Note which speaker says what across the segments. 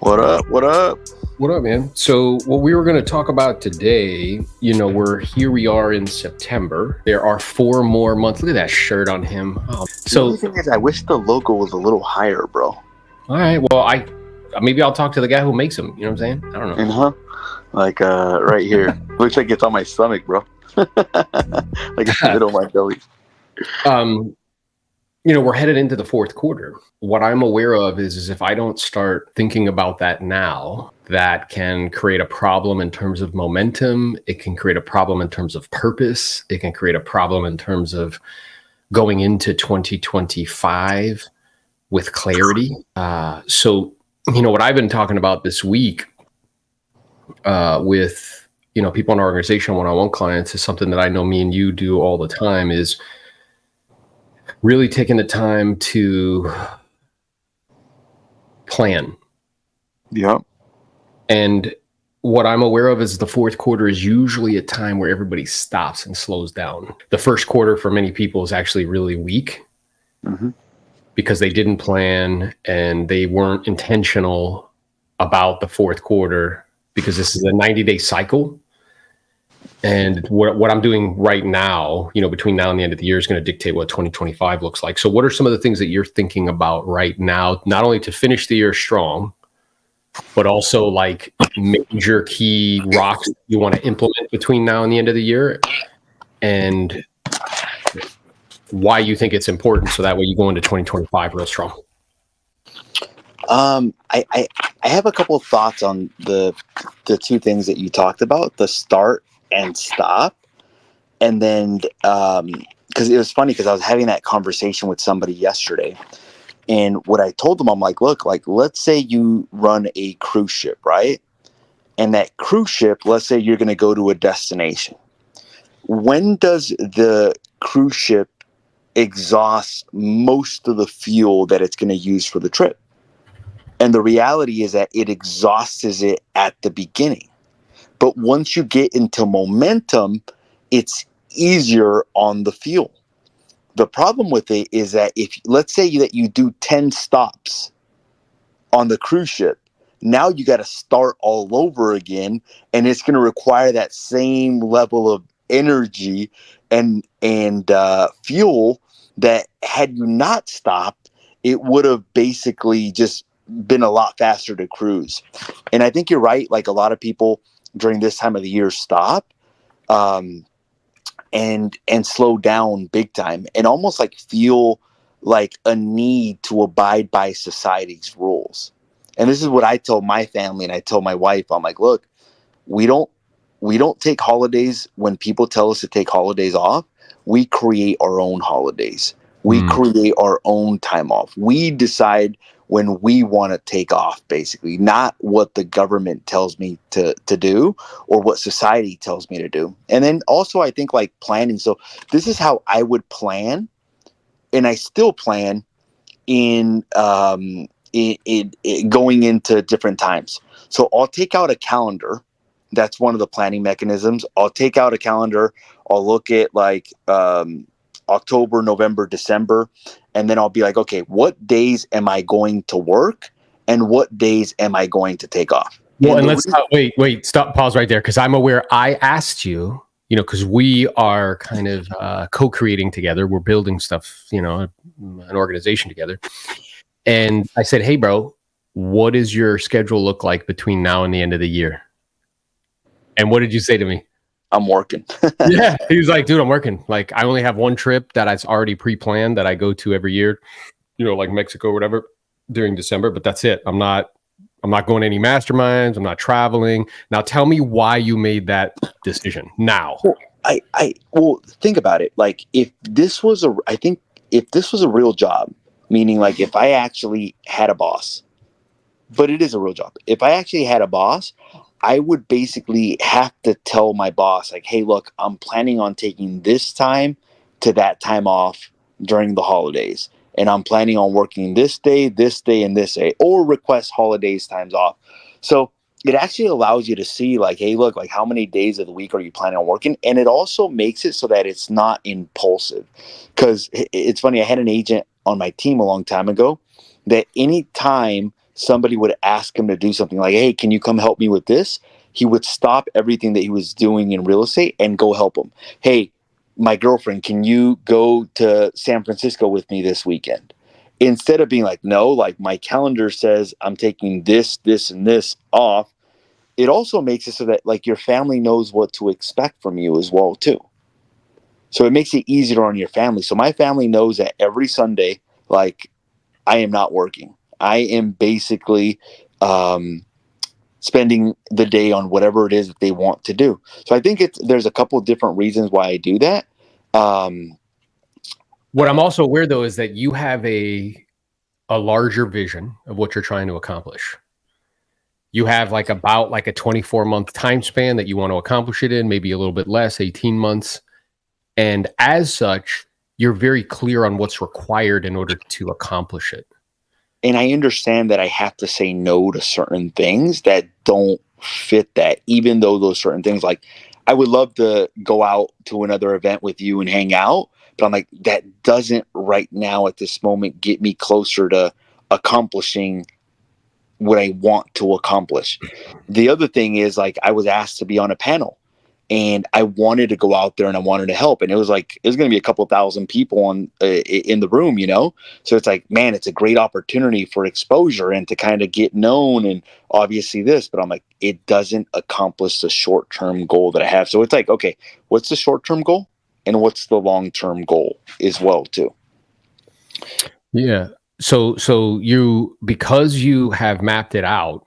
Speaker 1: What up? What up?
Speaker 2: What up, man? So, what we were going to talk about today, we are in September. There are 4 more months. Look at that shirt on him.
Speaker 1: The only thing is, I wish the logo was a little higher, bro.
Speaker 2: All right. Well, maybe I'll talk to the guy who makes them. You know what I'm saying? I don't know.
Speaker 1: Like right here. Looks like it's on my stomach, bro. Like it's in the middle of my belly.
Speaker 2: We're headed into the fourth quarter. What I'm aware of is if I don't start thinking about that now, that can create a problem in terms of momentum. It can create a problem in terms of purpose. It can create a problem in terms of going into 2025 with clarity. So what I've been talking about this week with people in our organization, one-on-one clients, is something that I know me and you do all the time, is really taking the time to plan.
Speaker 1: Yeah.
Speaker 2: And what I'm aware of is the fourth quarter is usually a time where everybody stops and slows down. The first quarter for many people is actually really weak because they didn't plan and they weren't intentional about the fourth quarter, because this is a 90-day cycle. And what I'm doing right now, between now and the end of the year, is going to dictate what 2025 looks like. So what are some of the things that you're thinking about right now, not only to finish the year strong, but also like major key rocks you want to implement between now and the end of the year, and why you think it's important, so that way you go into 2025 real strong?
Speaker 1: I have a couple of thoughts on the two things that you talked about, the start and stop. And then because it was funny, because I was having that conversation with somebody yesterday, and what I told them, I'm like, look, like, let's say you run a cruise ship, right? And that cruise ship, let's say you're going to go to a destination. When does the cruise ship exhaust most of the fuel that it's going to use for the trip? And the reality is that it exhausts it at the beginning. But once you get into momentum, it's easier on the fuel. The problem with it is that if, let's say that you do 10 stops on the cruise ship, now you got to start all over again, and it's going to require that same level of energy and fuel that, had you not stopped, it would have basically just been a lot faster to cruise. And I think you're right. Like, a lot of people during this time of the year stop and slow down big time, and almost like feel like a need to abide by society's rules. And this is what I tell my family, and I tell my wife. I'm like, look, we don't take holidays when people tell us to take holidays off. We create our own holidays. We create our own time off. We decide when we want to take off, basically, not what the government tells me to do or what society tells me to do. And then also, I think, like, planning. So this is how I would plan, and I still plan in going into different times. So I'll take out a calendar. That's one of the planning mechanisms. I'll take out a calendar. I'll look at like October, November, December, and then I'll be like, okay, what days am I going to work, and what days am I going to take off?
Speaker 2: Well, and let's wait, stop, pause right there, because I'm aware I asked you, because we are kind of co-creating together. We're building stuff, an organization together. And I said, hey, bro, what does your schedule look like between now and the end of the year? And what did you say to me?
Speaker 1: I'm working.
Speaker 2: Yeah. He was like, dude, I'm working. Like, I only have one trip that I've already pre-planned that I go to every year, like Mexico or whatever, during December. But that's it. I'm not going to any masterminds. I'm not traveling. Now, tell me why you made that decision now.
Speaker 1: Well, think about it. Like, if this was a real job, meaning like if I actually had a boss, but it is a real job. If I actually had a boss, I would basically have to tell my boss, like, hey, look, I'm planning on taking this time to that time off during the holidays. And I'm planning on working this day, and this day, or request holidays times off. So it actually allows you to see, like, hey, look, like, how many days of the week are you planning on working? And it also makes it so that it's not impulsive. Because it's funny, I had an agent on my team a long time ago that any time somebody would ask him to do something like, hey, can you come help me with this? He would stop everything that he was doing in real estate and go help him. Hey, my girlfriend, can you go to San Francisco with me this weekend? Instead of being like, no, like my calendar says I'm taking this, this, and this off. It also makes it so that like your family knows what to expect from you as well too. So it makes it easier on your family. So my family knows that every Sunday, like I am not working. I am basically spending the day on whatever it is that they want to do. So I think there's a couple of different reasons why I do that. Um,
Speaker 2: What I'm also aware though is that you have a larger vision of what you're trying to accomplish. You have like about like a 24-month time span that you want to accomplish it in, maybe a little bit less, 18 months. And as such, you're very clear on what's required in order to accomplish it.
Speaker 1: And I understand that I have to say no to certain things that don't fit that, even though those certain things, like I would love to go out to another event with you and hang out, but I'm like, that doesn't right now at this moment get me closer to accomplishing what I want to accomplish. The other thing is like I was asked to be on a panel and I wanted to go out there and I wanted to help. And it was like, it was going to be a couple thousand people in the room, you know? So it's like, man, it's a great opportunity for exposure and to kind of get known and obviously this, but I'm like, it doesn't accomplish the short-term goal that I have. So it's like, okay, what's the short-term goal and what's the long-term goal as well too?
Speaker 2: Yeah. So you, because you have mapped it out,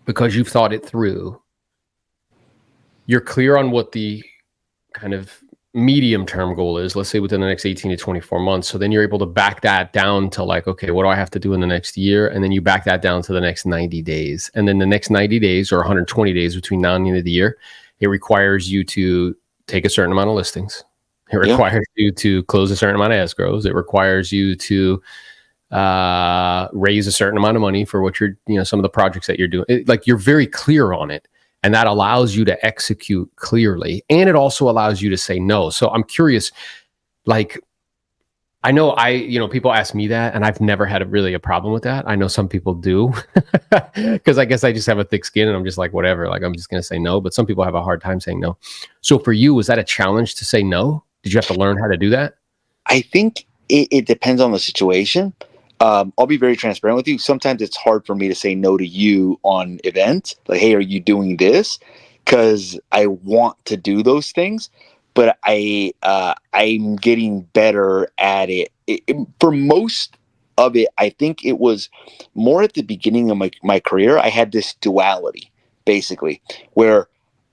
Speaker 2: because you've thought it through, you're clear on what the kind of medium term goal is, let's say within the next 18 to 24 months. So then you're able to back that down to like, okay, what do I have to do in the next year? And then you back that down to the next 90 days. And then the next 90 days or 120 days between now and the end of the year, it requires you to take a certain amount of listings. It
Speaker 1: Yeah.
Speaker 2: requires you to close a certain amount of escrows. It requires you to raise a certain amount of money for what you're, some of the projects that you're doing. Like you're very clear on it. And that allows you to execute clearly. And it also allows you to say no. So I'm curious, like, I know people ask me that, and I've never had really a problem with that. I know some people do, because I guess I just have a thick skin and I'm just like, whatever, like, I'm just going to say no. But some people have a hard time saying no. So for you, was that a challenge to say no? Did you have to learn how to do that?
Speaker 1: I think it depends on the situation. I'll be very transparent with you. Sometimes it's hard for me to say no to you on events. Like, hey, are you doing this? Because I want to do those things, but I'm getting better at it. For most of it, I think it was more at the beginning of my career. I had this duality, basically, where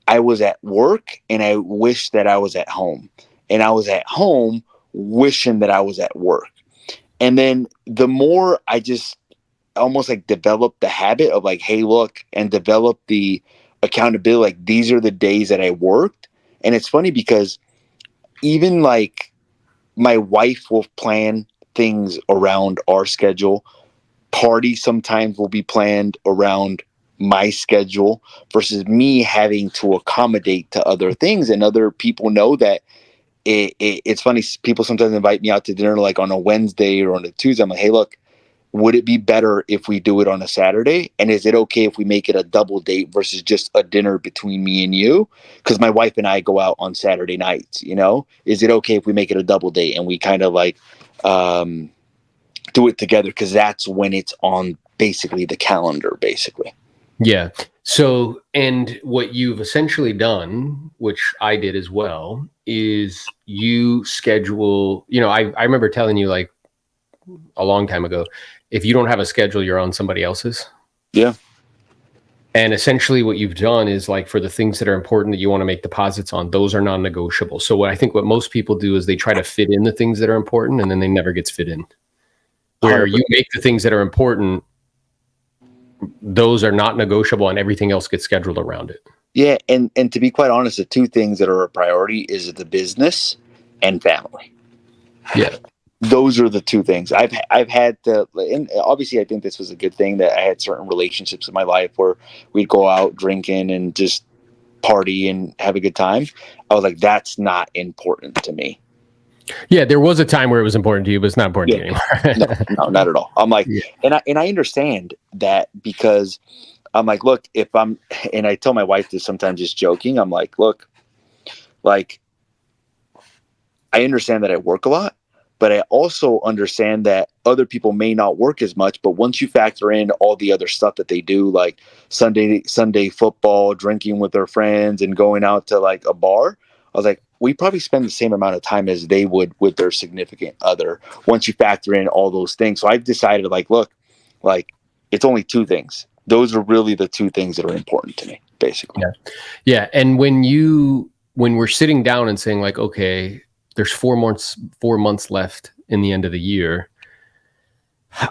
Speaker 1: I was at work and I wished that I was at home. And I was at home wishing that I was at work. And then the more I just almost like developed the habit of like, hey, look, and develop the accountability, like these are the days that I worked. And it's funny because even like my wife will plan things around our schedule. Parties sometimes will be planned around my schedule versus me having to accommodate to other things. And other people know that it's funny. People sometimes invite me out to dinner like on a Wednesday or on a Tuesday. I'm like, hey, look, would it be better if we do it on a Saturday? And is it okay if we make it a double date versus just a dinner between me and you? Because my wife and I go out on Saturday nights, you know? Is it okay if we make it a double date and we kind of like do it together? Because that's when it's on basically the calendar, basically.
Speaker 2: Yeah. So, and what you've essentially done, which I did as well, is you schedule, I remember telling you like a long time ago, if you don't have a schedule, you're on somebody else's.
Speaker 1: Yeah.
Speaker 2: And essentially what you've done is like for the things that are important that you want to make deposits on, those are non-negotiable. So what most people do is they try to fit in the things that are important and then they never gets fit in. Where
Speaker 1: 100%.
Speaker 2: you make the things that are important, those are not negotiable and everything else gets scheduled around it.
Speaker 1: Yeah, and to be quite honest, the two things that are a priority is the business and family.
Speaker 2: Yeah.
Speaker 1: Those are the two things I've had to, and obviously I think this was a good thing that I had certain relationships in my life where we'd go out drinking and just party and have a good time. I was like, that's not important to me.
Speaker 2: Yeah, there was a time where it was important to you, but it's not important
Speaker 1: Yeah.
Speaker 2: to you
Speaker 1: No,
Speaker 2: anymore.
Speaker 1: no, not at all. I'm like,
Speaker 2: Yeah.
Speaker 1: and I understand that because I'm like, look, if I'm, and I tell my wife this sometimes just joking. I'm like, look, like I understand that I work a lot, but I also understand that other people may not work as much. But once you factor in all the other stuff that they do, like Sunday football, drinking with their friends, and going out to like a bar, I was like, we probably spend the same amount of time as they would with their significant other. Once you factor in all those things, so I've decided, like, look, like it's only two things. Those are really the two things that are important to me, basically.
Speaker 2: Yeah. Yeah. And when we're sitting down and saying like, okay, there's 4 months left in the end of the year,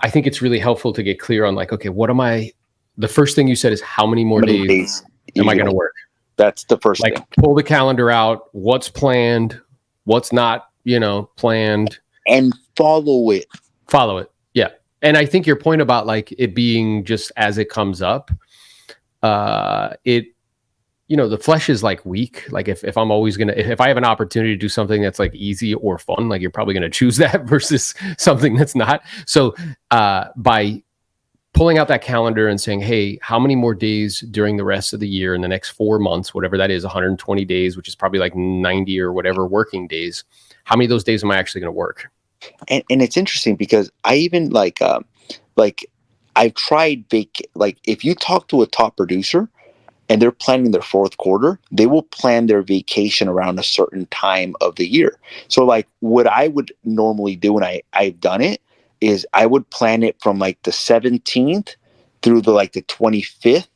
Speaker 2: I think it's really helpful to get clear on like, okay, the first thing you said is how many
Speaker 1: How
Speaker 2: more
Speaker 1: many
Speaker 2: days
Speaker 1: days
Speaker 2: am
Speaker 1: you
Speaker 2: I going
Speaker 1: gonna
Speaker 2: to
Speaker 1: work?
Speaker 2: work?
Speaker 1: That's the first
Speaker 2: Like
Speaker 1: thing.
Speaker 2: pull the calendar out, what's planned, what's not, planned,
Speaker 1: And follow it.
Speaker 2: follow it. Yeah. And I think your point about like it being just as it comes up, it the flesh is like weak. Like if I'm always gonna, if I have an opportunity to do something that's like easy or fun, like you're probably gonna choose that versus something that's not. So by pulling out that calendar and saying, hey, how many more days during the rest of the year in the next 4 months, whatever that is, 120 days, which is probably like 90 or whatever working days, how many of those days am I actually going to work?
Speaker 1: And it's interesting because I even like I've tried like if you talk to a top producer and they're planning their fourth quarter, they will plan their vacation around a certain time of the year. So like what I would normally do, and I've done it, is I would plan it from like the 17th through the 25th,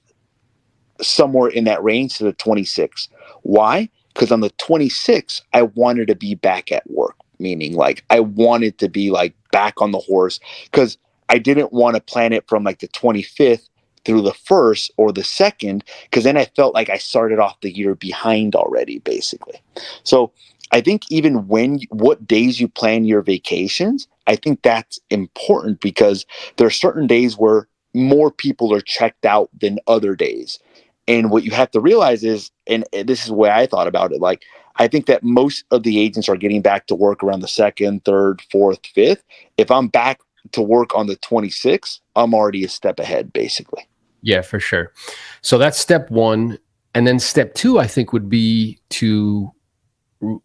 Speaker 1: somewhere in that range, to the 26th. Why? Because on the 26th, I wanted to be back at work, meaning like I wanted to be like back on the horse because I didn't want to plan it from like the 25th through the first or the second, because then I felt like I started off the year behind already, basically. So I think even what days you plan your vacations, I think that's important because there are certain days where more people are checked out than other days. And what you have to realize is, and this is the way I thought about it, like I think that most of the agents are getting back to work around the second, third, fourth, fifth. If I'm back to work on the 26th, I'm already a step ahead, basically.
Speaker 2: Yeah, for sure. So that's step one. And then step two, I think, would be to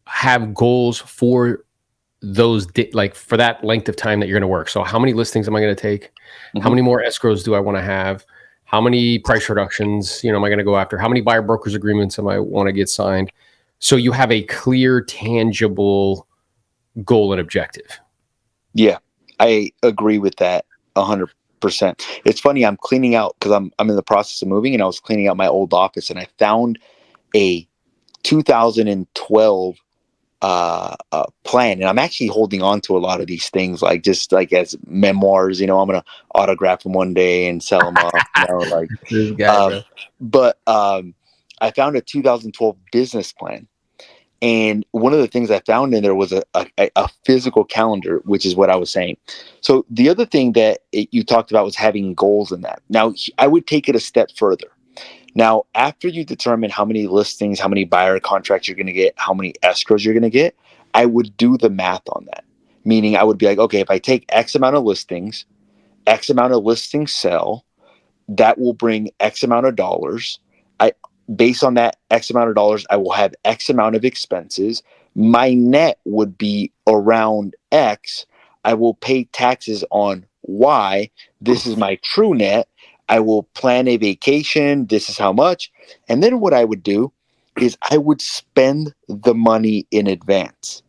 Speaker 2: have goals for like for that length of time that you're going to work. So how many listings am I going to take? How
Speaker 1: Mm-hmm.
Speaker 2: many more escrows do I want to have? How many price reductions, am I going to go after? How many buyer brokers agreements am I want to get signed? So you have a clear, tangible goal and objective.
Speaker 1: Yeah, I agree with that 100%. It's funny. I'm cleaning out because I'm in the process of moving, and I was cleaning out my old office, and I found a 2012 plan, and I'm actually holding on to a lot of these things, like just like as memoirs. I'm gonna autograph them one day and sell them off.
Speaker 2: This guy,
Speaker 1: Um,
Speaker 2: bro.
Speaker 1: but I found a 2012 business plan. And one of the things I found in there was a physical calendar, which is what I was saying. So the other thing that you talked about was having goals in that. Now, I would take it a step further. Now, after you determine how many listings, how many buyer contracts you're going to get, how many escrows you're going to get, I would do the math on that. Meaning, I would be like, okay, if I take X amount of listings, X amount of listings sell, that will bring X amount of dollars. I Based on that X amount of dollars, I will have X amount of expenses. My net would be around X. I will pay taxes on Y. This is my true net. I will plan a vacation. This is how much. And then what I would do is I would spend the money in advance.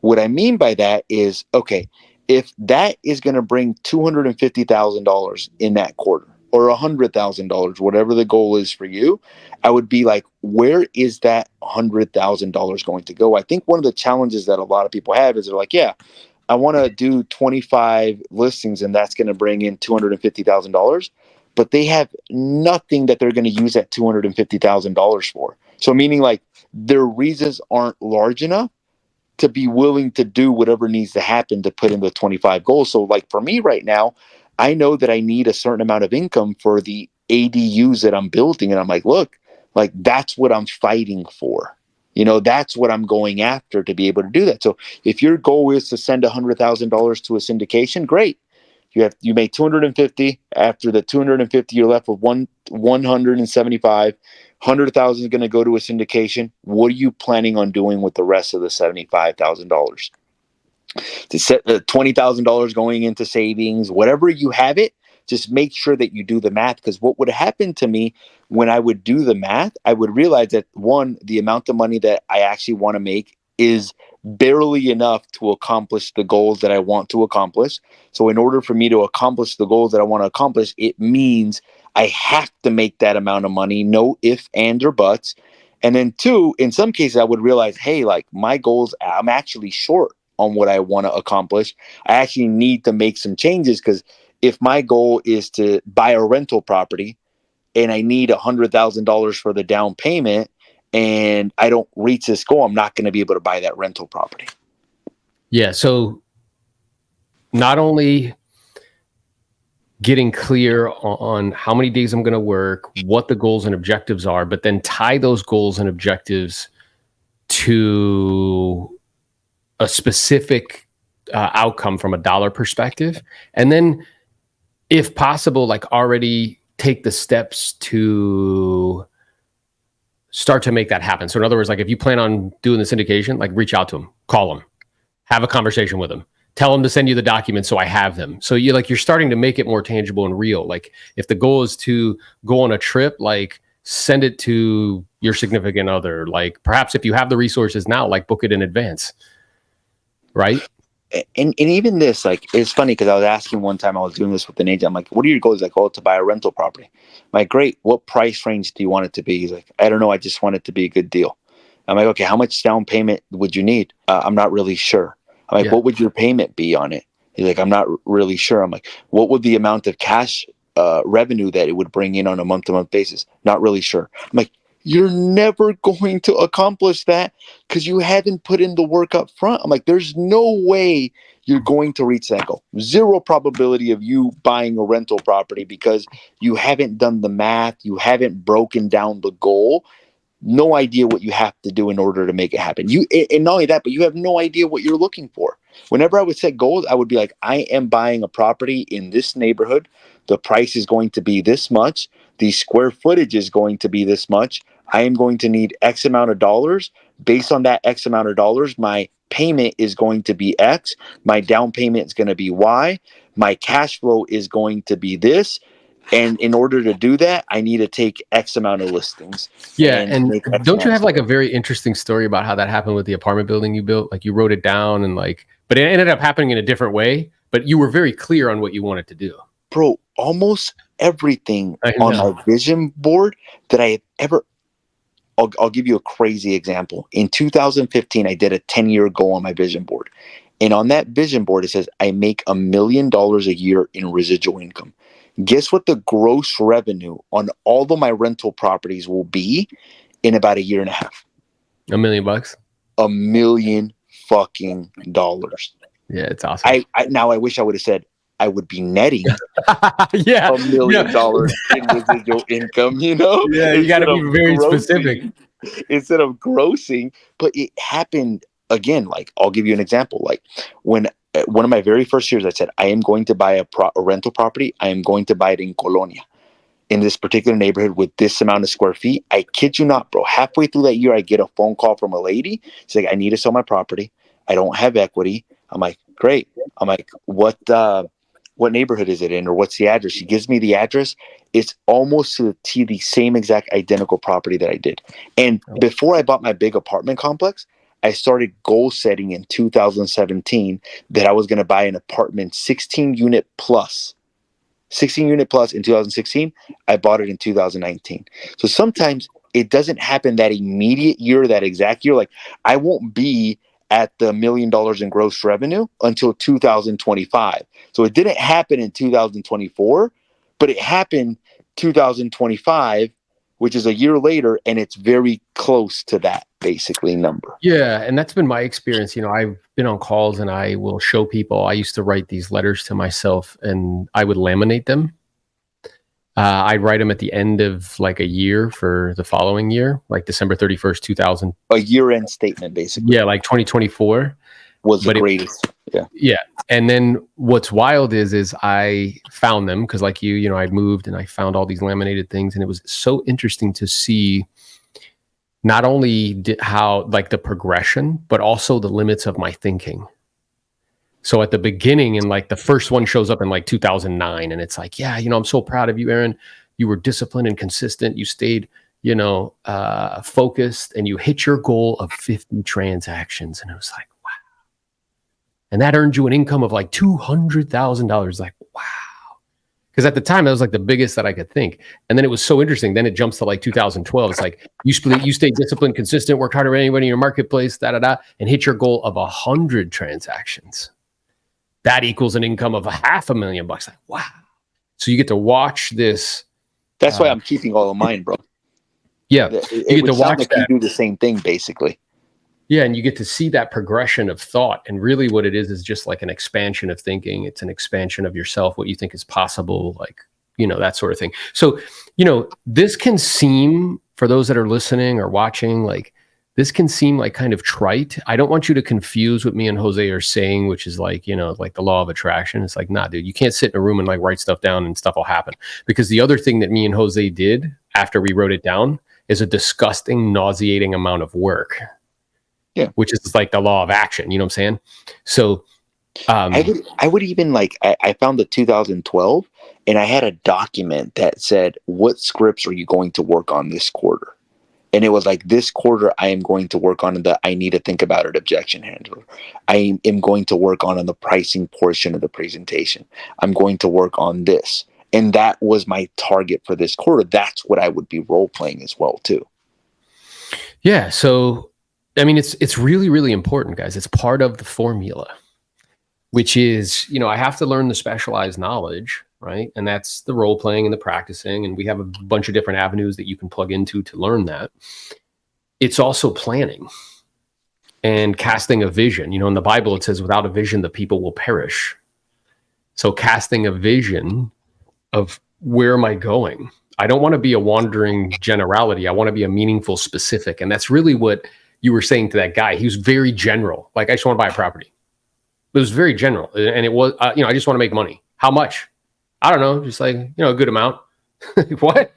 Speaker 1: What I mean by that is, okay, if that is going to bring $250,000 in that quarter or $100,000, whatever the goal is for you, I would be like, where is that $100,000 going to go? I think one of the challenges that a lot of people have is they're like, yeah, I want to do 25 listings and that's going to bring in $250,000, but they have nothing that they're going to use that $250,000 for. So meaning like their reasons aren't large enough to be willing to do whatever needs to happen to put in the 25 goals. So like for me right now, I know that I need a certain amount of income for the ADUs that I'm building. And I'm like, look, like that's what I'm fighting for. That's what I'm going after to be able to do that. So if your goal is to send $100,000 to a syndication, great. You made 250. After the 250, you're left with 175. 100,000 is going to go to a syndication. What are you planning on doing with the rest of the $75,000? To set the $20,000 going into savings, whatever you have it, just make sure that you do the math. Because what would happen to me when I would do the math, I would realize that one, the amount of money that I actually want to make is barely enough to accomplish the goals that I want to accomplish. So in order for me to accomplish the goals that I want to accomplish, it means I have to make that amount of money, no ifs, ands, or buts. And then two, in some cases, I would realize, hey, like my goals, I'm actually short on what I want to accomplish. I actually need to make some changes because if my goal is to buy a rental property and I need $100,000 for the down payment and I don't reach this goal, I'm not going to be able to buy that rental property.
Speaker 2: Yeah. So not only getting clear on how many days I'm going to work, what the goals and objectives are, but then tie those goals and objectives to a specific outcome from a dollar perspective. And then if possible, like already take the steps to start to make that happen. So in other words, like if you plan on doing the syndication, like reach out to them, call them, have a conversation with them, tell them to send you the documents so I have them. So you're starting to make it more tangible and real. Like if the goal is to go on a trip, like send it to your significant other. Like perhaps if you have the resources now, like book it in advance. Right.
Speaker 1: And even this, like, it's funny because I was asking one time, I was doing this with an agent. I'm like, what are your goals? He's like, oh, to buy a rental property. I'm like, great. What price range do you want it to be? He's like, I don't know. I just want it to be a good deal. I'm like, okay, how much down payment would you need? I'm not really sure. I'm like,
Speaker 2: Yeah.
Speaker 1: what would your payment be on it? He's like, I'm not really sure. I'm like, what would the amount of cash revenue that it would bring in on a month-to-month basis? Not really sure. I'm like, you're never going to accomplish that because you haven't put in the work up front. I'm like, there's no way you're going to reach that goal. Zero probability of you buying a rental property because you haven't done the math, you haven't broken down the goal. No idea what you have to do in order to make it happen. And not only that, but you have no idea what you're looking for. Whenever I would set goals, I would be like, I am buying a property in this neighborhood. The price is going to be this much. The square footage is going to be this much. I am going to need X amount of dollars. Based on that X amount of dollars, my payment is going to be X. My down payment is going to be Y. My cash flow is going to be this. And in order to do that, I need to take X amount of listings.
Speaker 2: Yeah. And
Speaker 1: make X
Speaker 2: don't you
Speaker 1: amount
Speaker 2: have
Speaker 1: of
Speaker 2: like a
Speaker 1: sales.
Speaker 2: very interesting story about how that happened with the apartment building you built? Like you wrote it down and like, but it ended up happening in a different way, but you were very clear on what you wanted to do.
Speaker 1: Bro, almost everything
Speaker 2: I
Speaker 1: on
Speaker 2: know.
Speaker 1: my vision board that I have ever, I'll give you a crazy example. In 2015, I did a 10-year goal on my vision board. And on that vision board, it says, I make $1 million a year in residual income. Guess what the gross revenue on all of my rental properties will be in about a year and a half?
Speaker 2: $1 million bucks.
Speaker 1: $1 million fucking dollars.
Speaker 2: Yeah, it's awesome.
Speaker 1: Now I wish I would have said I would be netting
Speaker 2: Yeah.
Speaker 1: $1 million in residual income,
Speaker 2: Yeah, you got to
Speaker 1: instead
Speaker 2: be
Speaker 1: of
Speaker 2: very specific.
Speaker 1: grossing. But it happened again. Like, I'll give you an example. Like when one of my very first years, I said, I am going to buy a rental property. I am going to buy it in Colonia, in this particular neighborhood with this amount of square feet. I kid you not, bro. Halfway through that year, I get a phone call from a lady. She's like, I need to sell my property. I don't have equity. I'm like, great. I'm like, what neighborhood is it in, or what's the address? She gives me the address. It's almost to the T, the same exact identical property that I did. And before I bought my big apartment complex, I started goal setting in 2017 that I was going to buy an apartment 16 unit plus in 2016. I bought it in 2019. So sometimes it doesn't happen that immediate year, that exact year. Like, I won't be at the $1 million in gross revenue until 2025. So it didn't happen in 2024, but it happened 2025, which is a year later, and it's very close to that basically number.
Speaker 2: Yeah, and that's been my experience. I've been on calls and I will show people. I used to write these letters to myself and I would laminate them. I'd write them at the end of like a year for the following year, like December 31st, 2000.
Speaker 1: A year-end statement, basically.
Speaker 2: Yeah, like 2024.
Speaker 1: Was the
Speaker 2: But
Speaker 1: greatest.
Speaker 2: yeah. And then what's wild is I found them because like you know, I'd moved and I found all these laminated things. And it was so interesting to see not only how like the progression, but also the limits of my thinking. So at the beginning, and like the first one shows up in like 2009, and it's like, yeah, you know, I'm so proud of you, Aaron. You were disciplined and consistent. You stayed, you know, focused, and you hit your goal of 50 transactions. And it was like, wow. And that earned you an income of like $200,000. Like, wow. Because at the time, that was like the biggest that I could think. And then it was so interesting. Then it jumps to like 2012. It's like you stayed disciplined, consistent, worked harder than anybody in your marketplace, and hit your goal of 100 transactions. That equals an income of $500,000. Like, wow. So you get to watch this.
Speaker 1: That's why I'm keeping all of mine, bro.
Speaker 2: Yeah.
Speaker 1: You get to watch like that. You do the same thing, basically.
Speaker 2: Yeah. And you get to see that progression of thought. And really what it is just like an expansion of thinking. It's an expansion of yourself, what you think is possible, like, you know, that sort of thing. So, you know, this can seem, for those that are listening or watching, like, this can seem like kind of trite. I don't want you to confuse what me and Jose are saying, which is like, you know, like the law of attraction. It's like, nah, dude, you can't sit in a room and like write stuff down and stuff will happen. Because the other thing that me and Jose did after we wrote it down is a disgusting, nauseating amount of work.
Speaker 1: Yeah.
Speaker 2: Which is like the law of action. You know what I'm saying? So
Speaker 1: I would even like, I found the 2012 and I had a document that said, what scripts are you going to work on this quarter? And it was like, this quarter, I am going to work on the I need to think about it objection handler. I am going to work on the pricing portion of the presentation. I'm going to work on this. And that was my target for this quarter. That's what I would be role playing as well, too.
Speaker 2: Yeah. So, I mean, it's really, really important, guys. It's part of the formula, which is, you know, I have to learn the specialized knowledge, right? And that's the role playing and the practicing. And we have a bunch of different avenues that you can plug into to learn that. It's also planning and casting a vision. You know, in the Bible, it says, without a vision, the people will perish. So casting a vision of where am I going? I don't want to be a wandering generality. I want to be a meaningful specific. And that's really what you were saying to that guy. He was very general. Like, I just want to buy a property. It was very general. And it was, you know, I just want to make money. How much? I don't know. Just like, you know, a good amount. What?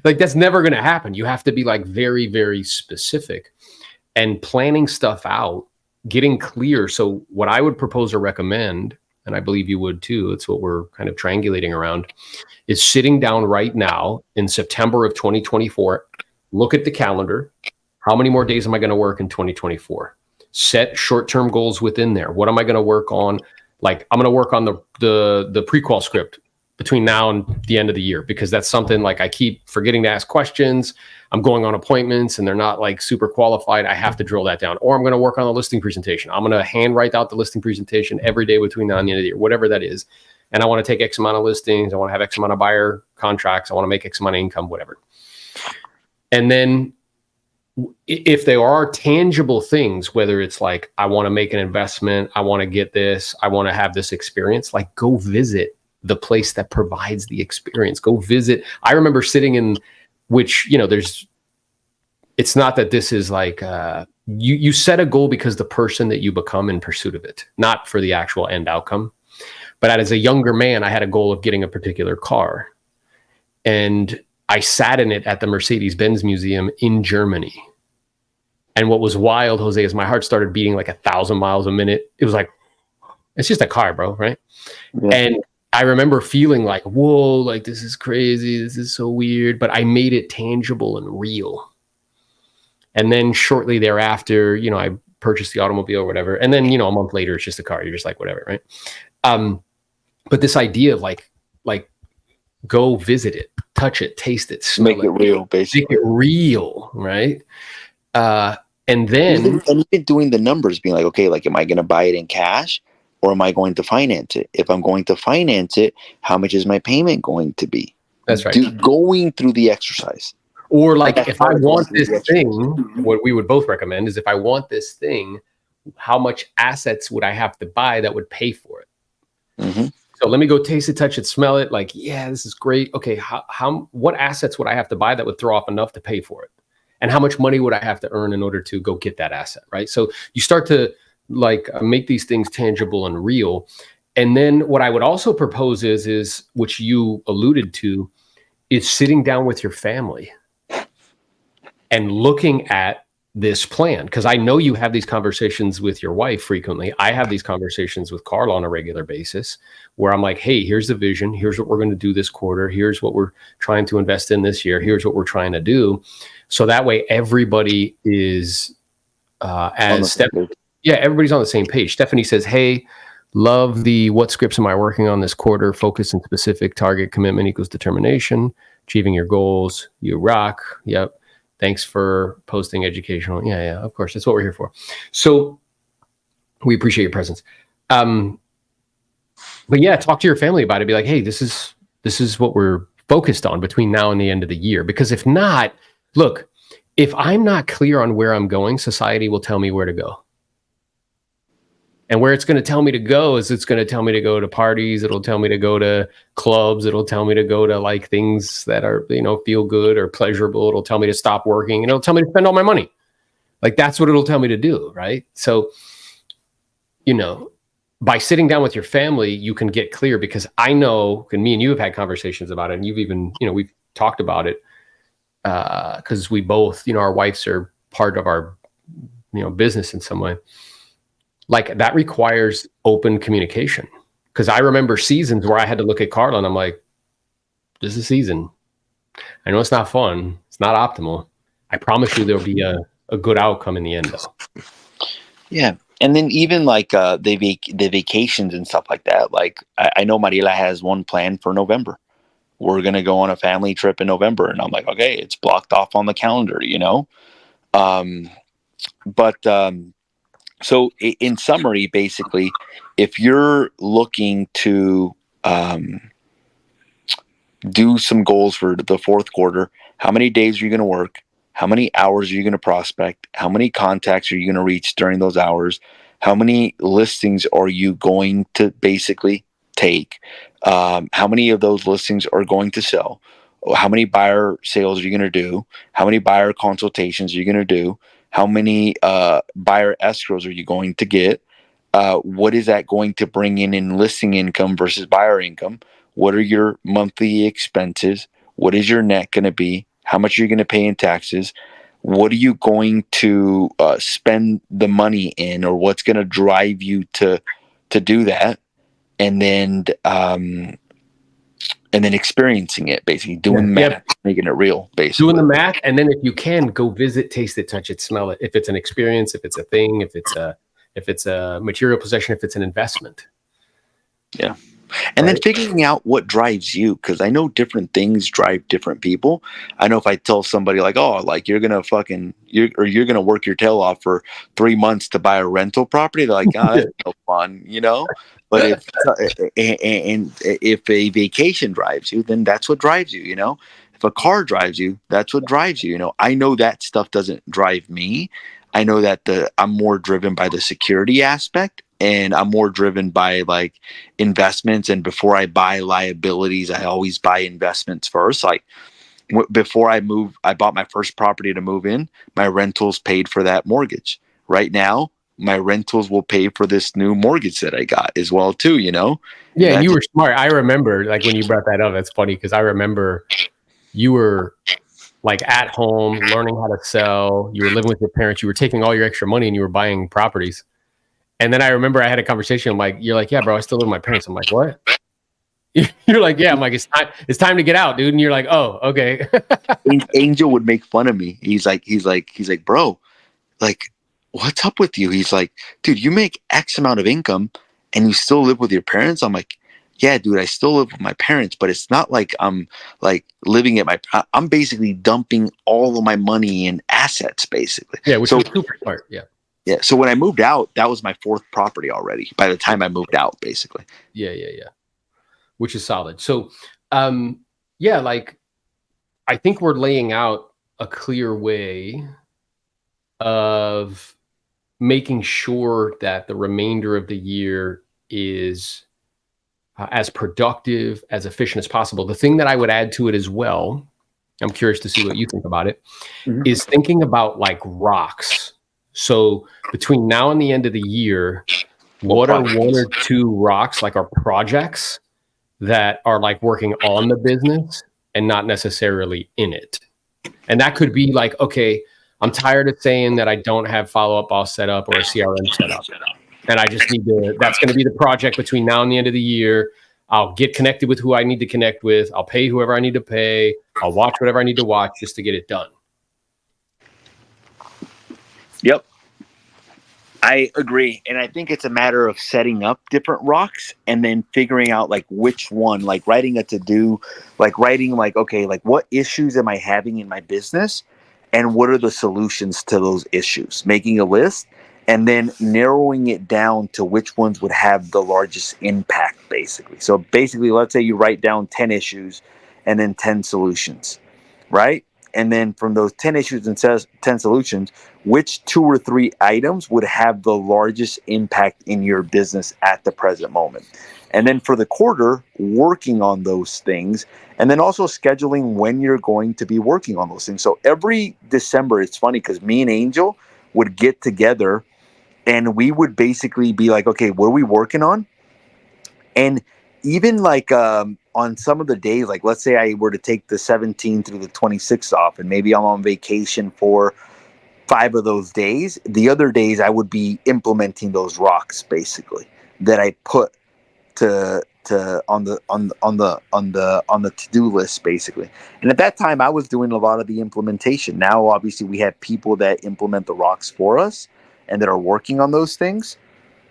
Speaker 2: Like that's never going to happen. You have to be like very, very specific and planning stuff out, getting clear. So what I would propose or recommend, and I believe you would too, it's what we're kind of triangulating around, is sitting down right now in September of 2024, look at the calendar. How many more days am I going to work in 2024? Set short-term goals within there. What am I going to work on? Like, I'm going to work on the prequel script between now and the end of the year, because that's something like I keep forgetting to ask questions. I'm going on appointments and they're not like super qualified. I have to drill that down. Or I'm going to work on the listing presentation. I'm going to hand write out the listing presentation every day between now and the end of the year, whatever that is. And I want to take X amount of listings. I want to have X amount of buyer contracts. I want to make X amount of income, whatever. And then if there are tangible things, whether it's like, I want to make an investment, I want to get this, I want to have this experience, like go visit the place that provides the experience. Go visit. I remember sitting in, which, you know, it's not that this is like, you set a goal because the person that you become in pursuit of it, not for the actual end outcome. But as a younger man, I had a goal of getting a particular car. And I sat in it at the Mercedes-Benz Museum in Germany. And what was wild, Jose, is my heart started beating like 1,000 miles a minute. It was like, it's just a car, bro, right? Yeah. And I remember feeling like, whoa, like this is crazy. This is so weird. But I made it tangible and real. And then shortly thereafter, you know, I purchased the automobile or whatever. And then, you know, a month later, it's just a car. You're just like, whatever, right? But this idea of like go visit it, touch it, taste it, smell
Speaker 1: make it real, basically.
Speaker 2: Make it real, right? And then
Speaker 1: even doing the numbers, being like, okay, like, am I going to buy it in cash or am I going to finance it? If I'm going to finance it, how much is my payment going to be?
Speaker 2: That's right.
Speaker 1: Going through the exercise.
Speaker 2: Or like, if I want this thing, what we would both recommend is if I want this thing, how much assets would I have to buy that would pay for it? Mm-hmm. So let me go taste it, touch it, smell it. Like, yeah, this is great. Okay, what assets would I have to buy that would throw off enough to pay for it? And how much money would I have to earn in order to go get that asset, right? So you start to like make these things tangible and real. And then what I would also propose is which you alluded to, is sitting down with your family and looking at this plan. Because I know you have these conversations with your wife frequently. I have these conversations with Carl on a regular basis where I'm like, hey, here's the vision. Here's what we're going to do this quarter. Here's what we're trying to invest in this year. Here's what we're trying to do. So that way everybody is everybody's on the same page. Stephanie says, hey, love the what scripts am I working on this quarter? Focus and specific, target, commitment equals determination, achieving your goals. You rock. Yep. Thanks for posting educational. Yeah, of course. That's what we're here for. So we appreciate your presence. But yeah, talk to your family about it. Be like, hey, this is what we're focused on between now and the end of the year. Because if not, look, if I'm not clear on where I'm going, society will tell me where to go. And where it's going to tell me to go is it's going to tell me to go to parties. It'll tell me to go to clubs. It'll tell me to go to like things that are, feel good or pleasurable. It'll tell me to stop working and it'll tell me to spend all my money. Like that's what it'll tell me to do. Right. So, by sitting down with your family, you can get clear because I know, and me and you have had conversations about it and you've even, we've talked about it because we both, our wives are part of our, business in some way. Like that requires open communication. Because I remember seasons where I had to look at Carla and I'm like, this is a season. I know it's not fun. It's not optimal. I promise you there'll be a good outcome in the end though.
Speaker 1: Yeah. And then even like the vacations and stuff like that. Like I know Mariela has one plan for November. We're going to go on a family trip in November. And I'm like, okay, it's blocked off on the calendar, So in summary, basically, if you're looking to do some goals for the fourth quarter, how many days are you going to work? How many hours are you going to prospect? How many contacts are you going to reach during those hours? How many listings are you going to basically take? How many of those listings are going to sell? How many buyer sales are you going to do? How many buyer consultations are you going to do? How many buyer escrows are you going to get? What is that going to bring in listing income versus buyer income? What are your monthly expenses? What is your net going to be? How much are you going to pay in taxes? What are you going to spend the money in, or what's going to drive you to do that? And then experiencing it, basically doing math, making it real, basically
Speaker 2: doing the math. And then if you can, go visit, taste it, touch it, smell it. If it's an experience, if it's a thing, if it's a material possession, if it's an investment.
Speaker 1: Yeah. And then figuring out what drives you, because I know different things drive different people. I know if I tell somebody like, oh, like you're gonna work your tail off for 3 months to buy a rental property, they're like, oh, that's no fun, But if a vacation drives you, then that's what drives you, If a car drives you, that's what drives you, I know that stuff doesn't drive me. I know that I'm more driven by the security aspect, and I'm more driven by like investments. And before I buy liabilities, I always buy investments first. Like before I bought my first property to move in. My rentals paid for that mortgage. Right now, my rentals will pay for this new mortgage that I got as well too.
Speaker 2: Yeah, and you were smart. I remember like when you brought that up. That's funny because I remember you were like at home learning how to sell. You were living with your parents. You were taking all your extra money and you were buying properties. And then I remember I had a conversation. I'm like, you're like, yeah, bro, I still live with my parents. I'm like, what? You're like, yeah. I'm like, it's time to get out, dude. And you're like, oh, okay.
Speaker 1: Angel would make fun of me. He's like, bro, like, what's up with you? He's like, dude, you make X amount of income and you still live with your parents. I'm like, yeah, dude, I still live with my parents, but it's not like I'm like living at I'm basically dumping all of my money in assets, basically.
Speaker 2: Yeah, which was super smart. Yeah.
Speaker 1: Yeah. So when I moved out, that was my fourth property already by the time I moved out, basically.
Speaker 2: Yeah. Which is solid. So, yeah, like I think we're laying out a clear way of making sure that the remainder of the year is as productive, as efficient as possible. The thing that I would add to it as well, I'm curious to see what you think about it,
Speaker 1: Mhm.
Speaker 2: is thinking about like rocks. So between now and the end of the year,
Speaker 1: What
Speaker 2: what are one
Speaker 1: projects?
Speaker 2: or two rocks, like our projects that are like working on the business and not necessarily in it? And that could be like, okay, I'm tired of saying that I don't have follow-up boss set up or a CRM set up. And I just need to, that's going to be the project between now and the end of the year. I'll get connected with who I need to connect with. I'll pay whoever I need to pay. I'll watch whatever I need to watch just to get it done.
Speaker 1: Yep. I agree. And I think it's a matter of setting up different rocks and then figuring out like which one, like writing a to do, like writing like, okay, like what issues am I having in my business and what are the solutions to those issues? Making a list and then narrowing it down to which ones would have the largest impact, basically. So basically, let's say you write down 10 issues and then 10 solutions, right? And then from those 10 issues and 10 solutions, which 2 or 3 items would have the largest impact in your business at the present moment? And then for the quarter, working on those things, and then also scheduling when you're going to be working on those things. So every December, it's funny because me and Angel would get together and we would basically be like, okay, what are we working on? And even like on some of the days, like let's say I were to take the 17th through the 26th off, and maybe I'm on vacation for 5 of those days. The other days I would be implementing those rocks basically that I put to on the to-do list basically. And at that time I was doing a lot of the implementation. Now obviously we have people that implement the rocks for us and that are working on those things.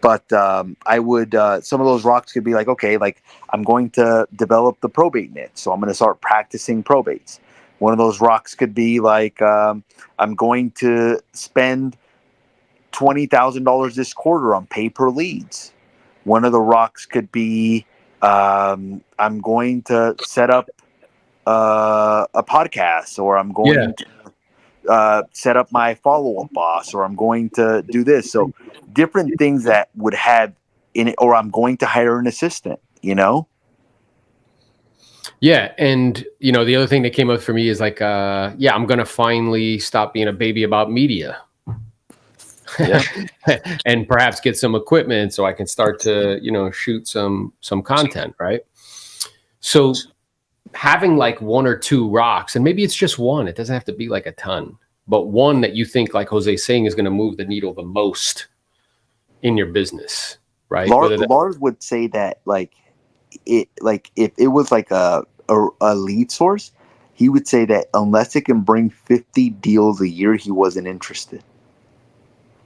Speaker 1: But I would some of those rocks could be like, okay, like I'm going to develop the probate niche, so I'm going to start practicing probates. One of those rocks could be like I'm going to spend $20,000 this quarter on pay per leads. One of the rocks could be I'm going to set up a podcast, or I'm
Speaker 2: Yeah.
Speaker 1: going to set up my follow up boss, or I'm going to do this. So different things that would have in it, or I'm going to hire an assistant, you know?
Speaker 2: Yeah. And, the other thing that came up for me is like, yeah, I'm going to finally stop being a baby about media.
Speaker 1: Yeah.
Speaker 2: And perhaps get some equipment so I can start to, shoot some content, right? So having like one or two rocks, and maybe it's just one, it doesn't have to be like a ton, but one that you think, like Jose's saying, is going to move the needle the most in your business, right? Whether that,
Speaker 1: Lars would say that like if it was like a lead source, he would say that unless it can bring 50 deals a year, he wasn't interested.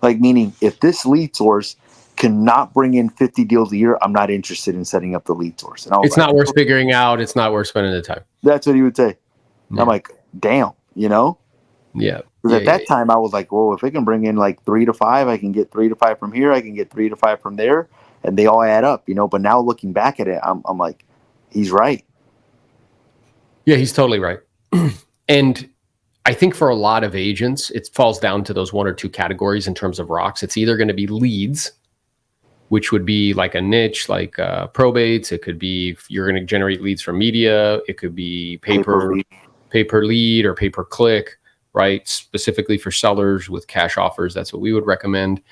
Speaker 1: Like, meaning, if this lead source cannot bring in 50 deals a year, I'm not interested in setting up the lead source. And I was
Speaker 2: it's
Speaker 1: like,
Speaker 2: not worth figuring out. It's not worth spending the time.
Speaker 1: that's what he would say. I'm
Speaker 2: Yeah.
Speaker 1: like, damn, you know?
Speaker 2: Yeah.
Speaker 1: Because
Speaker 2: Yeah.
Speaker 1: at
Speaker 2: Yeah.
Speaker 1: that time, I was like, well, if it can bring in like 3 to 5, I can get 3 to 5 from here, I can get 3 to 5 from there, and they all add up, you know? But now looking back at it, I'm like, he's right.
Speaker 2: Yeah, he's totally right. And I think for a lot of agents, it falls down to those one or two categories in terms of rocks. It's either going to be leads, which would be like a niche, like probates. It could be if you're going to generate leads from media. It could be
Speaker 1: Paper lead.
Speaker 2: pay per lead or pay per click, right? Specifically for sellers with cash offers. That's what we would recommend.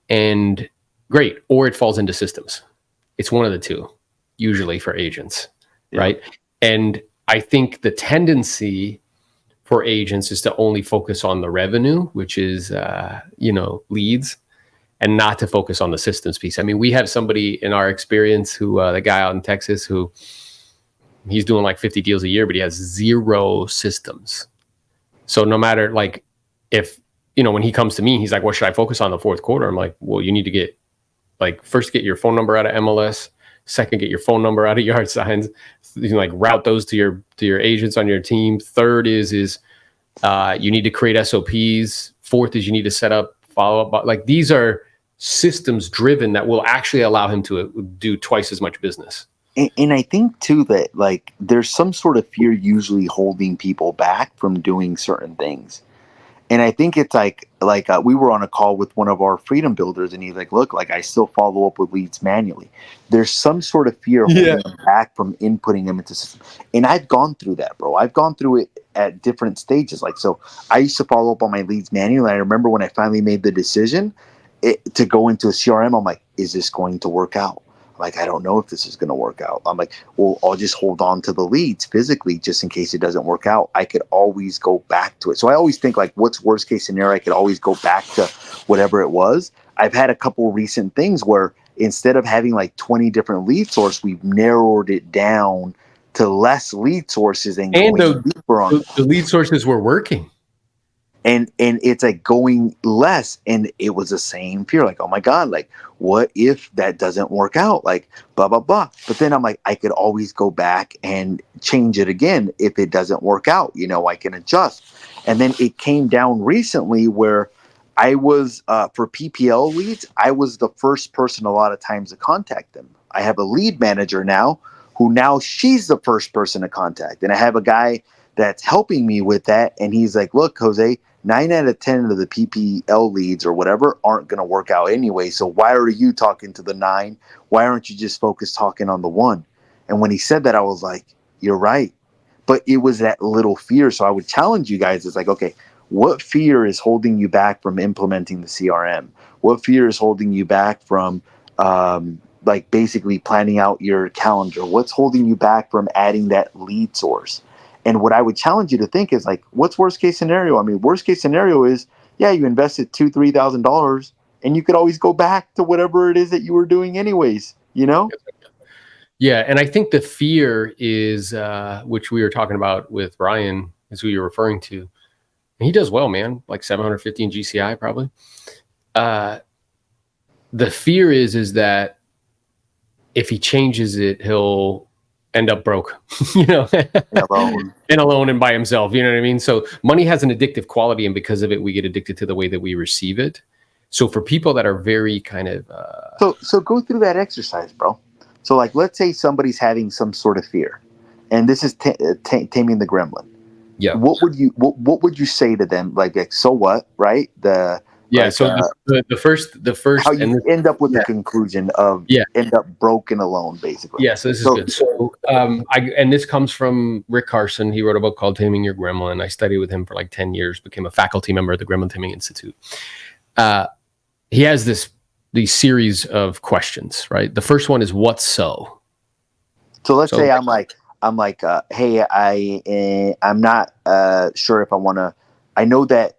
Speaker 2: And great. Or it falls into systems. It's one of the two, usually for agents,
Speaker 1: Yeah.
Speaker 2: right? And I think the tendency for agents is to only focus on the revenue, which is, leads, and not to focus on the systems piece. I mean, we have somebody in our experience who, the guy out in Texas, who he's doing like 50 deals a year, but he has 0 systems. So no matter like if, when he comes to me, he's like, what should I focus on the fourth quarter? I'm like, well, you need to get first get your phone number out of MLS, second, get your phone number out of yard signs, like route those to your agents on your team. Third is you need to create SOPs. Fourth is you need to set up follow-up. Like these are systems driven that will actually allow him to do twice as much business.
Speaker 1: And I think too that there's some sort of fear usually holding people back from doing certain things. And I think it's like we were on a call with one of our freedom builders, and he's like, "Look, like I still follow up with leads manually. There's some sort of fear
Speaker 2: Yeah.
Speaker 1: holding them back from inputting them into system." And I've gone through that, bro. I've gone through it at different stages. Like, so I used to follow up on my leads manually. And I remember when I finally made the decision to go into a CRM, I'm like, "Is this going to work out?" Like, I don't know if this is going to work out. I'm like, well, I'll just hold on to the leads physically just in case it doesn't work out. I could always go back to it. So I always think, like, what's worst case scenario? I could always go back to whatever it was. I've had a couple recent things where instead of having like 20 different lead sources, we've narrowed it down to less lead sources and
Speaker 2: And
Speaker 1: going deeper on
Speaker 2: the lead sources were working.
Speaker 1: and it's like going less, and it was the same fear, like, oh my god, like what if that doesn't work out, like blah blah blah. But then I'm like, I could always go back and change it again if it doesn't work out, I can adjust. And then it came down recently where I was for PPL leads, I was the first person a lot of times to contact them. I have a lead manager now who now she's the first person to contact, and I have a guy that's helping me with that, and he's like, look, Jose, 9 out of 10 of the PPL leads or whatever aren't going to work out anyway. So why are you talking to the 9? Why aren't you just focused talking on the 1? And when he said that, I was like, you're right. But it was that little fear. So I would challenge you guys. It's like, okay, what fear is holding you back from implementing the CRM? What fear is holding you back from like basically planning out your calendar? What's holding you back from adding that lead source? And what I would challenge you to think is like, what's worst case scenario? I mean, worst case scenario is, yeah, you invested $2,000, $3,000, and you could always go back to whatever it is that you were doing anyways.
Speaker 2: Yeah, and I think the fear is, which we were talking about with Ryan, is who you're referring to. And he does well, man, like 715 GCI probably. The fear is that if he changes it, he'll end up broke,
Speaker 1: Alone.
Speaker 2: and alone and by himself. You know what I mean? So money has an addictive quality, and because of it, we get addicted to the way that we receive it. So for people that are very kind of
Speaker 1: So go through that exercise, bro. So like, let's say somebody's having some sort of fear, and this is taming the gremlin.
Speaker 2: yeah.
Speaker 1: What would you say to them? Like so what, right?
Speaker 2: Yeah, so the first
Speaker 1: How you
Speaker 2: and this,
Speaker 1: end up with
Speaker 2: yeah,
Speaker 1: the conclusion of
Speaker 2: yeah.
Speaker 1: end up broken alone, basically.
Speaker 2: Yeah, so this is good. So, and this comes from Rick Carson. He wrote a book called Taming Your Gremlin. I studied with him for like 10 years, became a faculty member at the Gremlin Taming Institute. He has these series of questions, right? The first one is, what's so?
Speaker 1: So let's say I'm like, hey, I'm not sure if I want to. I know that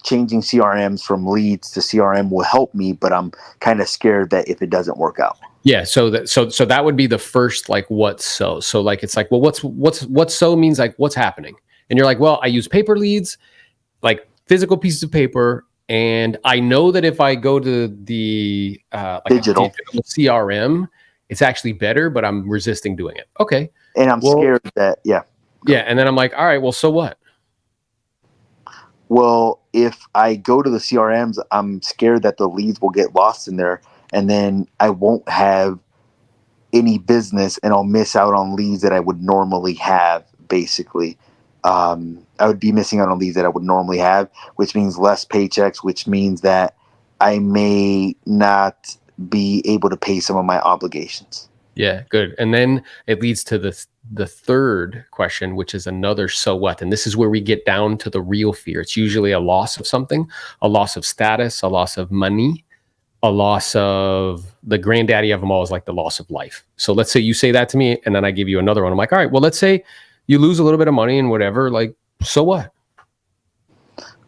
Speaker 1: changing CRMs from leads to CRM will help me, but I'm kind of scared that if it doesn't work out.
Speaker 2: Yeah, so that would be the first, like, what's so? So like, it's like, well, what's so means like what's happening, and you're like, well, I use paper leads, like physical pieces of paper, and I know that if I go to the like
Speaker 1: digital
Speaker 2: CRM, it's actually better, but I'm resisting doing it. Okay,
Speaker 1: and I'm scared that
Speaker 2: yeah, and then I'm like, all right, well, so what?
Speaker 1: Well, if I go to the CRMs, I'm scared that the leads will get lost in there, and then I won't have any business, and I'll miss out on leads that I would normally have. Basically, I would be missing out on leads that I would normally have, which means less paychecks, which means that I may not be able to pay some of my obligations.
Speaker 2: Yeah, good. And then it leads to the third question, which is another so what. And this is where we get down to the real fear. It's usually a loss of something, a loss of status, a loss of money, a loss of the granddaddy of them all is like the loss of life. So let's say you say that to me, and then I give you another one. I'm like, all right, well, let's say you lose a little bit of money and whatever. Like, so what?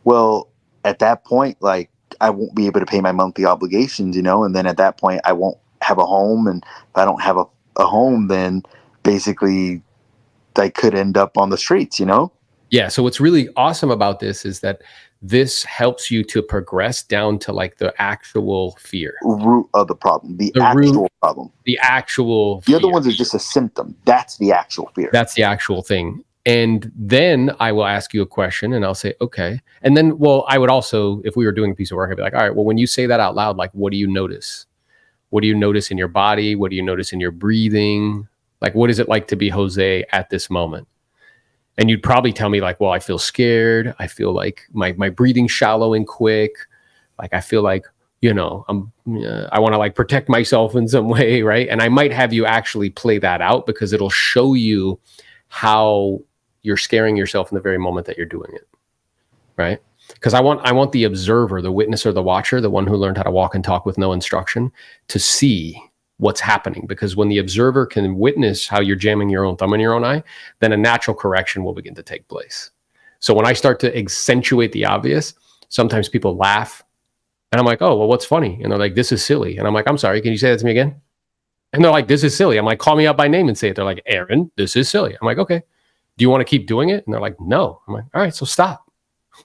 Speaker 1: Well, at that point, like I won't be able to pay my monthly obligations, and then at that point I won't have a home, and if I don't have a home, then basically I could end up on the streets.
Speaker 2: Yeah. So what's really awesome about this is that this helps you to progress down to like the actual fear.
Speaker 1: Root of the problem, the
Speaker 2: root,
Speaker 1: actual problem.
Speaker 2: The actual
Speaker 1: The
Speaker 2: fear.
Speaker 1: other ones are just a symptom. That's the actual fear.
Speaker 2: That's the actual thing. And then I will ask you a question and I'll say, okay. And then, well, I would also, if we were doing a piece of work, I'd be like, all right, well, when you say that out loud, like, what do you notice? What do you notice in your body? What do you notice in your breathing? Like, what is it like to be Jose at this moment? And you'd probably tell me like, well, I feel scared. I feel like my breathing's shallow and quick. Like I feel like, I want to like protect myself in some way, right? And I might have you actually play that out because it'll show you how you're scaring yourself in the very moment that you're doing it, right? Because I want the observer, the witness or the watcher, the one who learned how to walk and talk with no instruction, to see what's happening. Because when the observer can witness how you're jamming your own thumb in your own eye, then a natural correction will begin to take place. So when I start to accentuate the obvious, sometimes people laugh and I'm like, oh, well, what's funny? And they're like, this is silly. And I'm like, I'm sorry, can you say that to me again? And they're like, this is silly. I'm like, call me out by name and say it. They're like, Aaron, this is silly. I'm like, okay. Do you want to keep doing it? And they're like, no. I'm like, all right, so stop.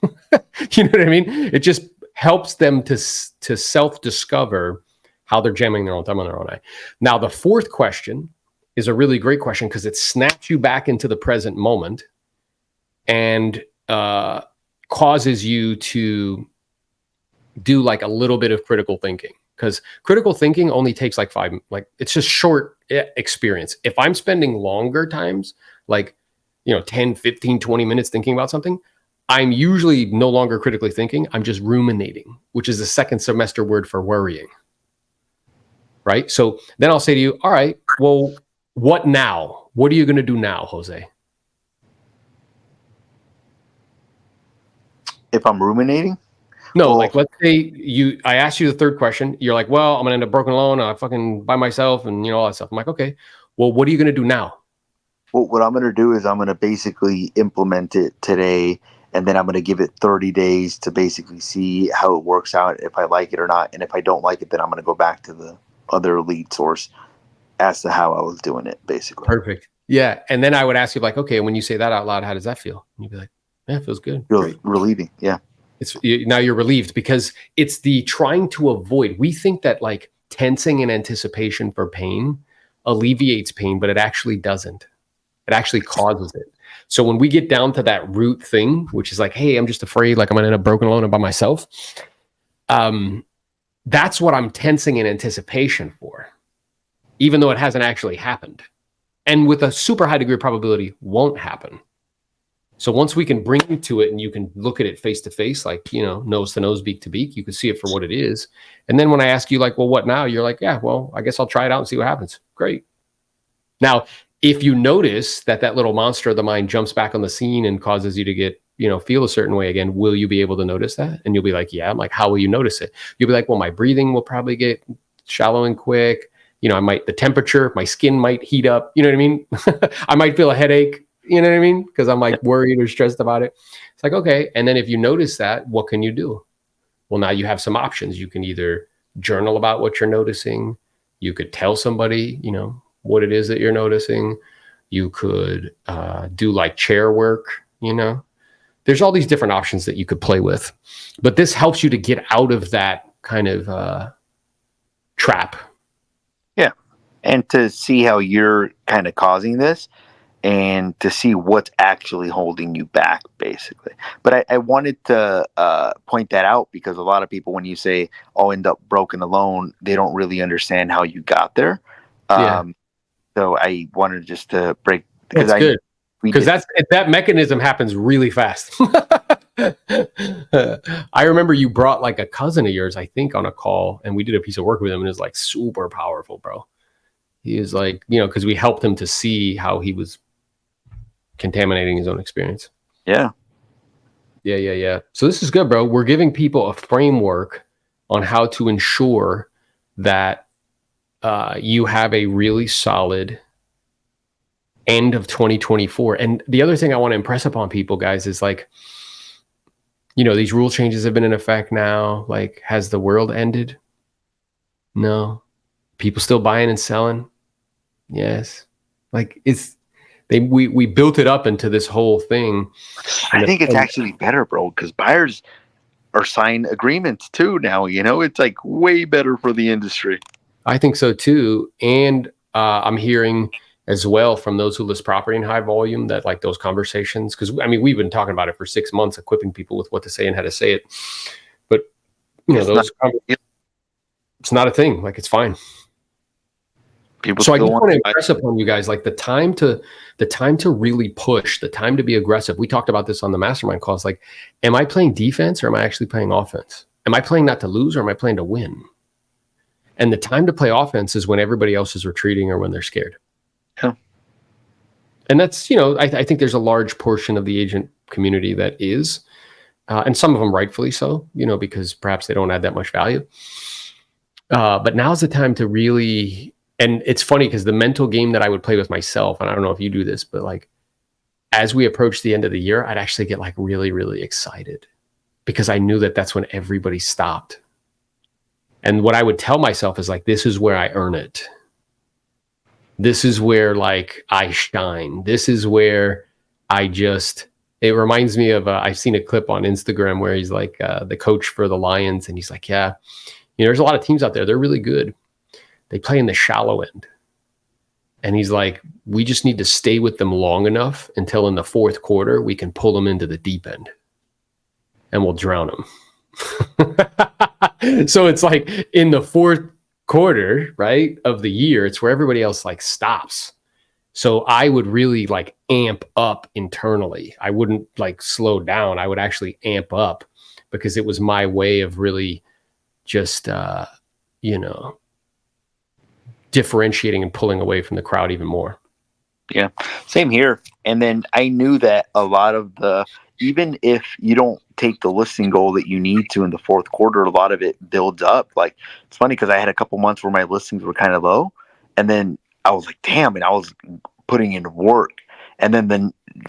Speaker 2: You know what I mean? It just helps them to self-discover how they're jamming their own thumb on their own eye. Now, the fourth question is a really great question because it snaps you back into the present moment and causes you to do like a little bit of critical thinking. Because critical thinking only takes like it's just short experience. If I'm spending longer times, like, 10, 15, 20 minutes thinking about something, I'm usually no longer critically thinking. I'm just ruminating, which is the second semester word for worrying. Right? So then I'll say to you, all right, well, what now? What are you going to do now, Jose?
Speaker 1: If I'm ruminating?
Speaker 2: No, well, like let's say I asked you the third question. You're like, well, I'm gonna end up broken alone. I'm fucking by myself and all that stuff. I'm like, okay, well, what are you gonna do now?
Speaker 1: Well, what I'm gonna do is I'm gonna basically implement it today, and then I'm gonna give it 30 days to basically see how it works out, if I like it or not. And if I don't like it, then I'm gonna go back to the other lead source as to how I was doing it, basically.
Speaker 2: Perfect. Yeah. And then I would ask you like, okay, when you say that out loud, how does that feel? And you'd be like, yeah, it feels good.
Speaker 1: Feels relieving. Yeah.
Speaker 2: Now you're relieved because it's the trying to avoid. We think that like tensing in anticipation for pain alleviates pain, but it actually doesn't. It actually causes it. So when we get down to that root thing, which is like, hey, I'm just afraid, like I'm gonna end up broken alone and by myself. That's what I'm tensing in anticipation for, even though it hasn't actually happened. And with a super high degree of probability, won't happen. So once we can bring you to it and you can look at it face to face, like, nose to nose, beak to beak, you can see it for what it is. And then when I ask you like, well, what now? You're like, yeah, well, I guess I'll try it out and see what happens. Great. Now, if you notice that little monster of the mind jumps back on the scene and causes you to get, feel a certain way again, will you be able to notice that? And you'll be like, yeah. I'm like, how will you notice it? You'll be like, well, my breathing will probably get shallow and quick. The temperature, my skin might heat up. You know what I mean? I might feel a headache. You know what I mean? Because I'm like worried or stressed about it. It's like, okay. And then if you notice that, what can you do? Well, now you have some options. You can either journal about what you're noticing. You could tell somebody, what it is that you're noticing. You could do like chair work, There's all these different options that you could play with. But this helps you to get out of that kind of trap.
Speaker 1: Yeah. And to see how you're kind of causing this and to see what's actually holding you back, basically. But I wanted to point that out because a lot of people, when you say, I'll end up broken alone, they don't really understand how you got there. So I wanted just to break because
Speaker 2: that's good because that mechanism happens really fast. I remember you brought like a cousin of yours, I think, on a call, and we did a piece of work with him, and it was like super powerful, bro. He was like, because we helped him to see how he was contaminating his own experience.
Speaker 1: Yeah.
Speaker 2: So this is good, bro. We're giving people a framework on how to ensure that you have a really solid end of 2024. And the other thing I want to impress upon people, guys, is like, these rule changes have been in effect now. Like, has the world ended? No. People still buying and selling? Yes. Like we built it up into this whole thing.
Speaker 1: I think it's actually better, bro, because buyers are signing agreements too now. It's like way better for the industry.
Speaker 2: I think so too. And I'm hearing as well from those who list property in high volume that like those conversations, because we've been talking about it for 6 months, equipping people with what to say and how to say it. But it's not a thing. Like, it's fine.
Speaker 1: People
Speaker 2: So I
Speaker 1: still
Speaker 2: just
Speaker 1: want
Speaker 2: want to
Speaker 1: to buy.
Speaker 2: impress upon you guys, like the time to really push, the time to be aggressive. We talked about this on the mastermind calls. Like, am I playing defense or am I actually playing offense? Am I playing not to lose or am I playing to win? And the time to play offense is when everybody else is retreating or when they're scared.
Speaker 1: Yeah.
Speaker 2: And that's, I think there's a large portion of the agent community that is, and some of them rightfully so, because perhaps they don't add that much value. But now's the time to really, and it's funny because the mental game that I would play with myself, and I don't know if you do this, but like as we approach the end of the year, I'd actually get like really, really excited because I knew that that's when everybody stopped. And what I would tell myself is like, this is where I earn it. This is where like I shine. This is where it reminds me of, I've seen a clip on Instagram where he's like the coach for the Lions. And he's like, yeah, there's a lot of teams out there. They're really good. They play in the shallow end. And he's like, we just need to stay with them long enough until in the fourth quarter, we can pull them into the deep end and we'll drown them. So it's like in the fourth quarter, right, of the year, it's where everybody else like stops. So I would really like amp up internally. I wouldn't like slow down. I would actually amp up because it was my way of really just, differentiating and pulling away from the crowd even more.
Speaker 1: Yeah, same here. And then I knew that a lot of even if you don't take the listing goal that you need to in the fourth quarter, a lot of it builds up. Like, it's funny because I had a couple months where my listings were kind of low, and then I was like, damn, and I was putting in work. And then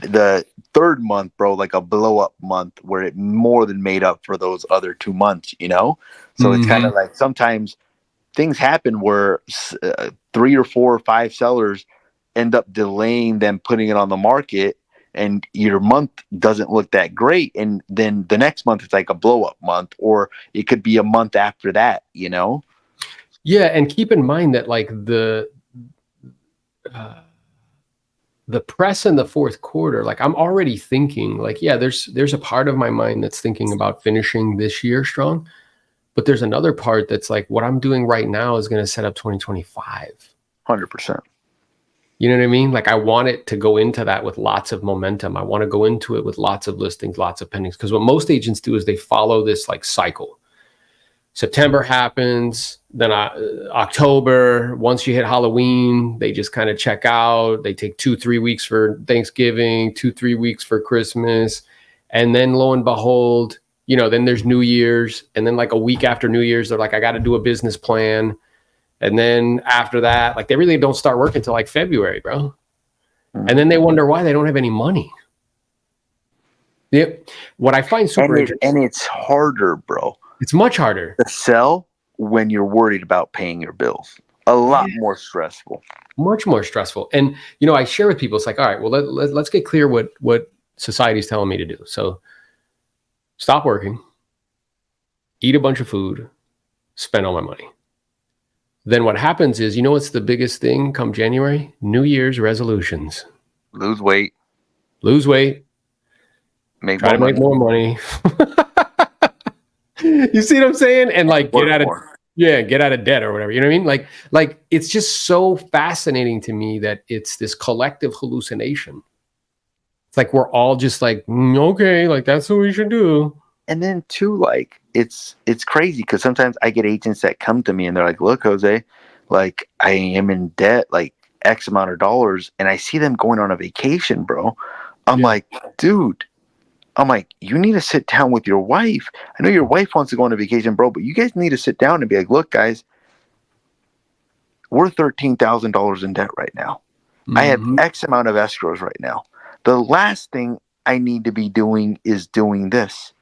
Speaker 1: the third month, bro, like a blow up month where it more than made up for those other 2 months, So it's kind of like sometimes things happen where 3 or 4 or 5 sellers end up delaying them putting it on the market, and your month doesn't look that great, and then the next month it's like a blow up month, or it could be a month after that.
Speaker 2: Yeah, and keep in mind that like the press in the fourth quarter, like I'm already thinking like, yeah, there's a part of my mind that's thinking about finishing this year strong. But there's another part that's like what I'm doing right now is going to set up 2025.
Speaker 1: 100%.
Speaker 2: You know what I mean? Like I want it to go into that with lots of momentum. I want to go into it with lots of listings, lots of pendings. Because what most agents do is they follow this like cycle. September happens, then October, once you hit Halloween, they just kind of check out. They take 2-3 weeks for Thanksgiving, 2-3 weeks for Christmas. And then lo and behold, then there's New Year's. And then like a week after New Year's, they're like, I got to do a business plan. And then after that, like they really don't start working until like February, bro. And then they wonder why they don't have any money. Yep. What I find super interesting.
Speaker 1: And it's harder, bro.
Speaker 2: It's much harder
Speaker 1: to sell when you're worried about paying your bills. A lot more stressful.
Speaker 2: Much more stressful. And, I share with people, it's like, all right, well, let's get clear what society's telling me to do. So stop working, eat a bunch of food, spend all my money. Then what happens is, what's the biggest thing come January? New Year's resolutions.
Speaker 1: Lose weight.
Speaker 2: Try to make more money. You see what I'm saying? And like get out of debt or whatever. You know what I mean? Like it's just so fascinating to me that it's this collective hallucination. It's like we're all just like, okay, like that's what we should do.
Speaker 1: And then too, like it's crazy because sometimes I get agents that come to me and they're like, look, Jose, like I am in debt like X amount of dollars, and I see them going on a vacation, bro. I'm like, dude, you need to sit down with your wife. I know your wife wants to go on a vacation, bro, but you guys need to sit down and be like, look, guys, we're $13,000 in debt right now. I have X amount of escrows right now. The last thing I need to be doing is doing this.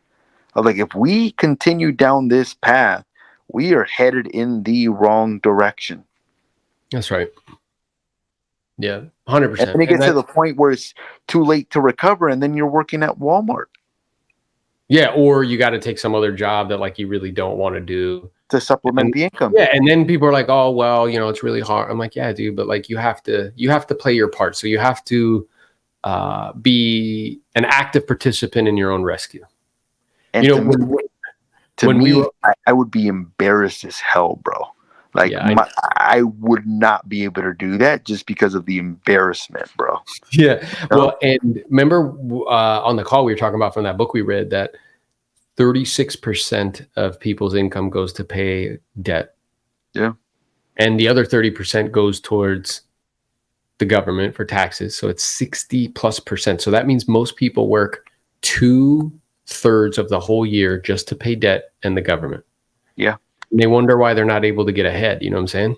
Speaker 1: Like, if we continue down this path, we are headed in the wrong direction.
Speaker 2: That's right. Yeah, 100%.
Speaker 1: And then it gets to the point where it's too late to recover, and then you're working at Walmart.
Speaker 2: Yeah, or you got to take some other job that like you really don't want to do
Speaker 1: to supplement the income.
Speaker 2: Yeah, and then people are like, "Oh, well, it's really hard." I'm like, "Yeah, dude, but like you have to play your part. So you have to be an active participant in your own rescue."
Speaker 1: And to me, I would be embarrassed as hell, bro. Like
Speaker 2: Yeah,
Speaker 1: I would not be able to do that just because of the embarrassment, bro.
Speaker 2: yeah.
Speaker 1: No?
Speaker 2: Well, and remember on the call we were talking about from that book we read that 36% of people's income goes to pay debt.
Speaker 1: Yeah.
Speaker 2: And the other 30% goes towards the government for taxes. So it's 60+%. So that means most people work 2/3 of the whole year just to pay debt and the government.
Speaker 1: Yeah.
Speaker 2: And they wonder why they're not able to get ahead. You know what I'm saying?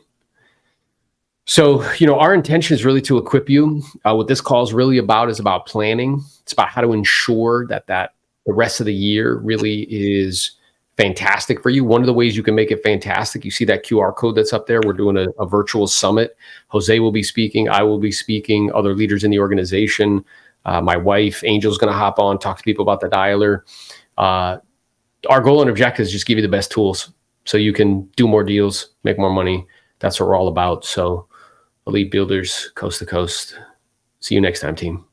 Speaker 2: So, our intention is really to equip you. What this call is really about is about planning. It's about how to ensure that the rest of the year really is fantastic for you. One of the ways you can make it fantastic, you see that QR code that's up there. We're doing a virtual summit. Jose will be speaking. I will be speaking. Other leaders in the organization. My wife, Angel's going to hop on, talk to people about the dialer. Our goal and objective is just give you the best tools so you can do more deals, make more money. That's what we're all about. So, Elite Builders, coast to coast. See you next time, team.